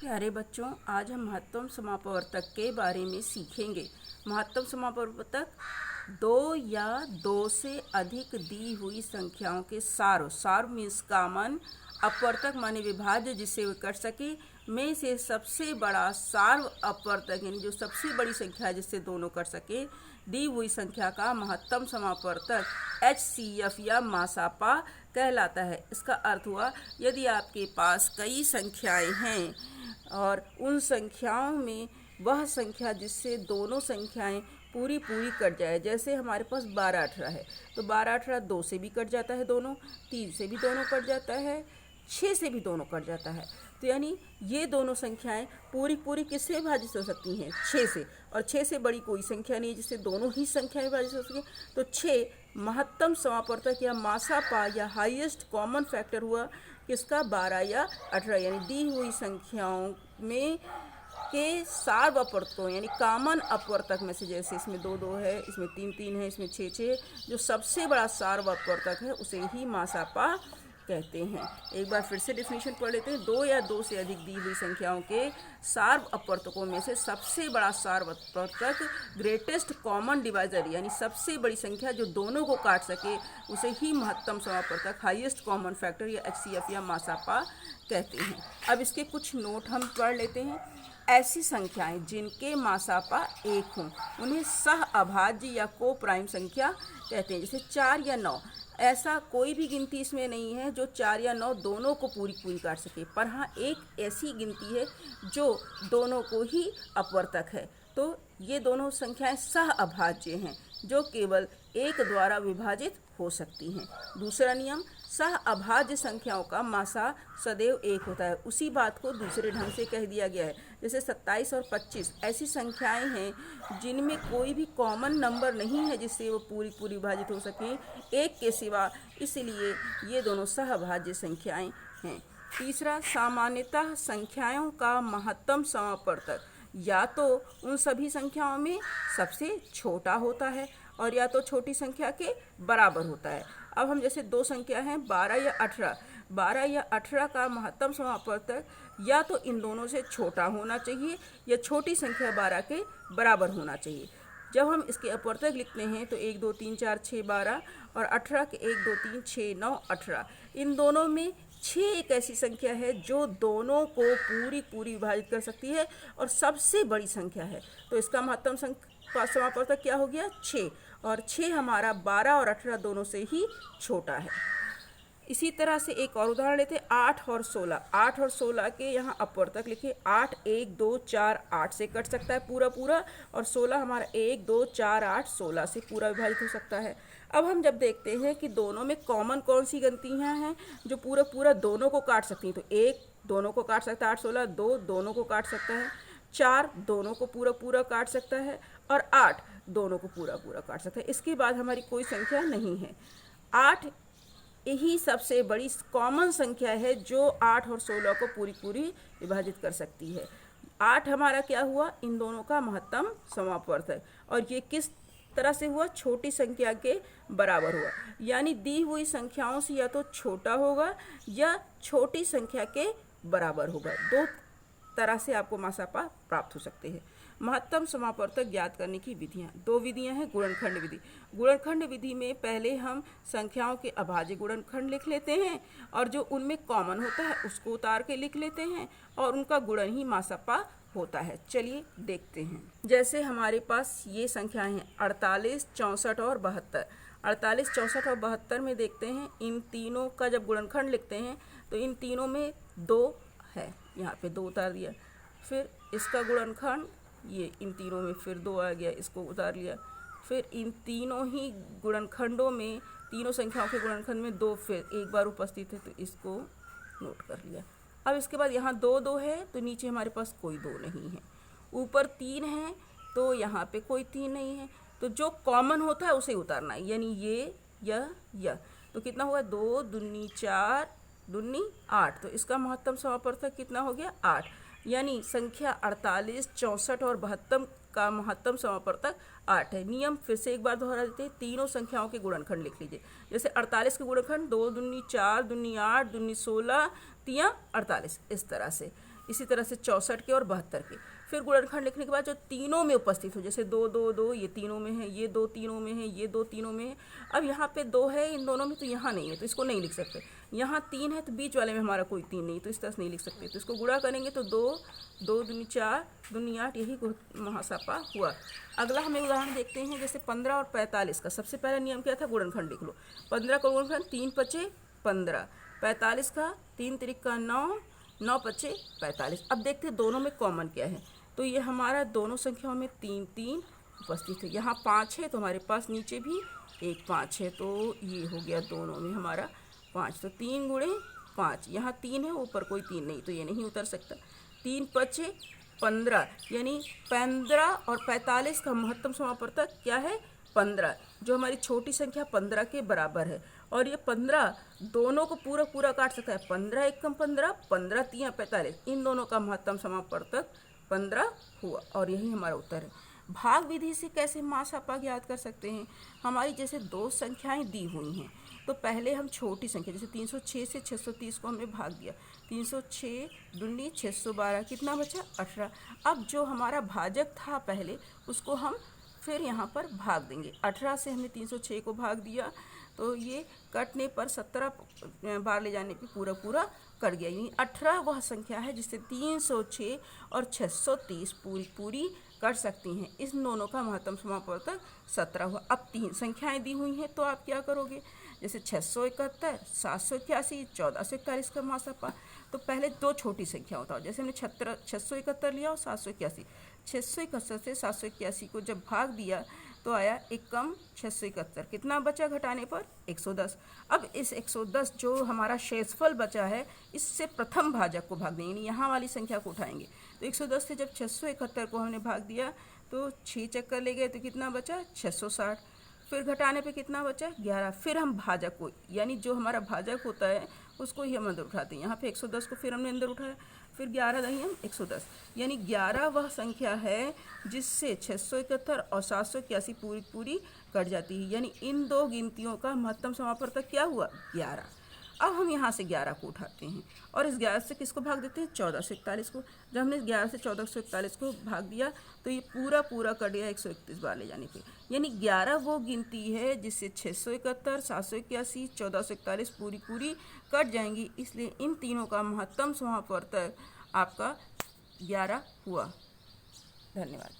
प्यारे बच्चों, आज हम महत्तम समापवर्तक के बारे में सीखेंगे। महत्तम समापवर्तक दो या दो से अधिक दी हुई संख्याओं के सार मीन्स कॉमन अपवर्तक माने विभाज्य जिससे वे कट सके में से सबसे बड़ा सार्व अपवर्तक यानी जो सबसे बड़ी संख्या है जिससे दोनों कट सके दी हुई संख्या का महत्तम समापवर्तक HCF या मासापा कहलाता है। इसका अर्थ हुआ यदि आपके पास कई संख्याएं हैं और उन संख्याओं में वह संख्या जिससे दोनों संख्याएं पूरी कट जाए, जैसे हमारे पास 12-18 है तो 12-18 2 से भी कट जाता है दोनों, 3 से भी दोनों कट जाता है, 6 से भी दोनों कट जाता है। तो यानी ये दोनों संख्याएं पूरी किससे विभाजित हो सकती हैं? 6 से, और 6 से बड़ी कोई संख्या नहीं है जिससे दोनों ही संख्याएं विभाजित हो सकें। तो 6 महत्तम समापवर्तक या मासापा या हाईएस्ट कॉमन फैक्टर हुआ किसका? 12 या 18 यानी दी हुई संख्याओं में के सार्व अपवर्तकों यानी कॉमन अपवर्तक में से, जैसे इसमें 2-2 है, इसमें 3-3 है, इसमें 6-6, जो सबसे बड़ा सार्व अपवर्तक है उसे ही मासापा कहते हैं। एक बार फिर से डेफिनेशन पढ़ लेते हैं। दो या दो से अधिक दी हुई संख्याओं के सार्व अपवर्तकों में से सबसे बड़ा सार्व अपवर्तक ग्रेटेस्ट कॉमन डिवाइजर यानी सबसे बड़ी संख्या जो दोनों को काट सके उसे ही महत्तम समापवर्तक हाईएस्ट कॉमन फैक्टर या HCF या मासापा कहते हैं। अब इसके कुछ नोट हम पढ़ लेते हैं। ऐसी संख्याएं जिनके मासापा 1 हों उन्हें सह अभाज्य या को प्राइम संख्या कहते हैं, जैसे 4 या 9। ऐसा कोई भी गिनती इसमें नहीं है जो 4 या 9 दोनों को पूरी काट सके, पर हाँ एक ऐसी गिनती है जो दोनों को ही अपवर्तक है। तो ये दोनों संख्याएं सह अभाज्य हैं जो केवल एक द्वारा विभाजित हो सकती हैं। दूसरा नियम, सह अभाज्य संख्याओं का मासा सदैव 1 होता है। उसी बात को दूसरे ढंग से कह दिया गया है, जैसे 27 और 25 ऐसी संख्याएं हैं जिनमें कोई भी कॉमन नंबर नहीं है जिससे वो पूरी विभाजित हो सके एक के सिवा, इसलिए ये दोनों सह अभाज्य संख्याएं हैं। तीसरा, सामान्यतः संख्याओं का महत्तम समापवर्तक या तो उन सभी संख्याओं में सबसे छोटा होता है और या तो छोटी संख्या के बराबर होता है। अब हम जैसे दो संख्या हैं 12 या 18 का महत्तम समापवर्तक या तो इन दोनों से छोटा होना चाहिए या छोटी संख्या 12 के बराबर होना चाहिए। जब हम इसके अपवर्तक लिखते हैं तो 1 2 3 4 6 12 और 18 के 1 2 3 6 9 18, इन दोनों में 6 एक ऐसी संख्या है जो दोनों को पूरी विभाजित कर सकती है और सबसे बड़ी संख्या है। तो इसका महत्तम समापवर्तक क्या हो गया? 6, और 6 हमारा 12 और 18 दोनों से ही छोटा है। इसी तरह से एक और उदाहरण लेते हैं, 8 और 16। 8 और 16 के यहाँ अपवर्तक लिखे। 8 1 2 4 8 से कट सकता है पूरा, और 16 हमारा 1 2 4 8 16 से पूरा विभाजित हो सकता है। अब हम जब देखते हैं कि दोनों में कॉमन कौन सी गिनतियाँ हैं जो पूरा दोनों को काट सकती हैं, तो 1 दोनों को काट सकता है 8 16, 2 दोनों को काट सकता है, 4 दोनों को पूरा काट सकता है, और 8 दोनों को पूरा काट सकता है। इसके बाद हमारी कोई संख्या नहीं है। 8 यही सबसे बड़ी कॉमन संख्या है जो 8 और 16 को पूरी विभाजित कर सकती है। 8 हमारा क्या हुआ? इन दोनों का महत्तम समापवर्तक, और ये किस तरह से हुआ? छोटी संख्या के बराबर हुआ, यानी दी हुई संख्याओं से या तो छोटा होगा या छोटी संख्या के बराबर होगा। दो तरह से आपको मासापा प्राप्त हो सकते हैं। महत्तम समापवर्तक ज्ञात करने की विधियां, दो विधियां हैं। गुणनखंड विधि। गुणनखंड विधि में पहले हम संख्याओं के अभाज्य गुणनखंड लिख लेते हैं और जो उनमें कॉमन होता है उसको उतार के लिख लेते हैं और उनका गुणन ही मासापा होता है। चलिए देखते हैं। जैसे हमारे पास ये संख्याएं हैं 48 64 और 72। 48 64 और 72 में देखते हैं इन तीनों का जब गुणनखंड लिखते हैं तो इन तीनों में 2 है, यहाँ पे 2 उतार दिया। फिर इसका गुणनखंड ये इन तीनों में फिर 2 आ गया, इसको उतार लिया। फिर इन तीनों ही गुणनखंडों में तीनों संख्याओं के गुणनखंड में 2 फिर एक बार उपस्थित है तो इसको नोट कर लिया। अब इसके बाद यहाँ 2 है तो नीचे हमारे पास कोई 2 नहीं है। ऊपर 3 है तो यहाँ पे कोई 3 नहीं है, तो जो कॉमन होता है उसे उतारना है, यानी ये यह। तो कितना हुआ? 2 दूनी 4 दूनी 8, तो इसका महत्तम समापवर्तक कितना हो गया? 8, यानी संख्या 48 64 और 72 का महत्तम समापवर्तक 8 है। नियम फिर से एक बार दोहरा देते हैं। तीनों संख्याओं के गुणनखंड लिख लीजिए। जैसे 48 के गुणनखंड 2 दूनी 4 दूनी 8 दूनी 16 3 48, इस तरह से। इसी तरह से 64 के और 72 के। फिर गुणनखंड लिखने के बाद जो तीनों में उपस्थित हो, जैसे 2 2 2 ये तीनों में है, ये 2 तीनों में है, ये 2 तीनों में है। अब यहाँ पे 2 है इन दोनों में, तो यहाँ नहीं है तो इसको नहीं लिख सकते। यहाँ 3 है तो बीच वाले में हमारा कोई 3 नहीं, तो इस तरह से नहीं लिख सकते। तो इसको गुणा करेंगे तो 2 2 दूनी 4 दूनी 8, यही महासापा हुआ। अगला हमें उदाहरण देखते हैं, जैसे 15 और 45 का। सबसे पहला नियम क्या था, गुणनखंड लिख लो। 15 का गुणनखंड 3 पचे 15, 45 का 3 तिरिका 9, 9 पचे 45। अब देखते हैं दोनों में कॉमन क्या है। तो ये हमारा दोनों संख्याओं में 3 3 उपस्थित है। यहाँ 5 है तो हमारे पास नीचे भी एक 5 है, तो ये हो गया दोनों में हमारा 5। तो 3 गुणे 5, यहाँ 3 है ऊपर कोई 3 नहीं, तो ये नहीं उतर सकता। 3 पचे 15, यानी 15 और 45 का महत्तम समापवर्तक क्या है, 15, जो हमारी छोटी संख्या 15 के बराबर है। और ये 15 दोनों को पूरा पूरा काट सकता है। 15 एकम 15, 15 तियां 45, इन दोनों का महत्तम समापवर्तक 15 हुआ, और यही हमारा उत्तर है। भाग विधि से कैसे महासापा ज्ञात कर सकते हैं। हमारी जैसे दो संख्याएं दी हुई हैं, तो पहले हम छोटी संख्या जैसे 306 से 630 को हमने भाग दिया। 306 दूनी 612, कितना बचा, 18। अब जो हमारा भाजक था पहले, उसको हम फिर यहाँ पर भाग देंगे। 18 से हमने 306 को भाग दिया, तो ये कटने पर 17 बार ले जाने पे पूरा पूरा कट गया। यानी 18 वह संख्या है जिससे 306 और 630 पूरी कट सकती हैं। इस दोनों का महत्तम समापवर्तक 17 हुआ। अब 3 संख्याएं दी हुई हैं, तो आप क्या करोगे, जैसे 671, 781, 1441 का महासापा। तो पहले दो छोटी संख्या होता है, जैसे हमने 671 लिया और 781। 671 से 781 को जब भाग दिया तो आया एक कम 671, कितना बचा घटाने पर, 110। अब इस 110 जो हमारा शेषफल बचा है, इससे प्रथम भाजक को भाग देंगे, यानी यहाँ वाली संख्या को उठाएंगे। तो 110 से जब 671 को हमने भाग दिया तो 6 चक्कर ले गए, तो कितना बचा, 660। फिर घटाने पे कितना बचा, 11। फिर हम भाजक को, यानी जो हमारा भाजक होता है उसको ही हम अंदर उठाते हैं। यहाँ पे 110 को फिर हमने अंदर उठाया, फिर 11 दही हम 110, यानी 11 वह संख्या है जिससे 671 और 781 पूरी कट जाती है। यानी इन दो गिनतियों का महत्तम समापवर्तक क्या हुआ, 11। अब हम यहाँ से 11 को उठाते हैं और इस 11 से किसको भाग देते हैं, 1441 को। जब हमने 11 से 1441 को भाग दिया तो ये पूरा कट गया 131 बार ले जाने पे। यानी 11 वो गिनती है जिससे 671, 781, 1441 पूरी कट जाएंगी। इसलिए इन तीनों का महत्तम समापवर्तक आपका 11 हुआ। धन्यवाद।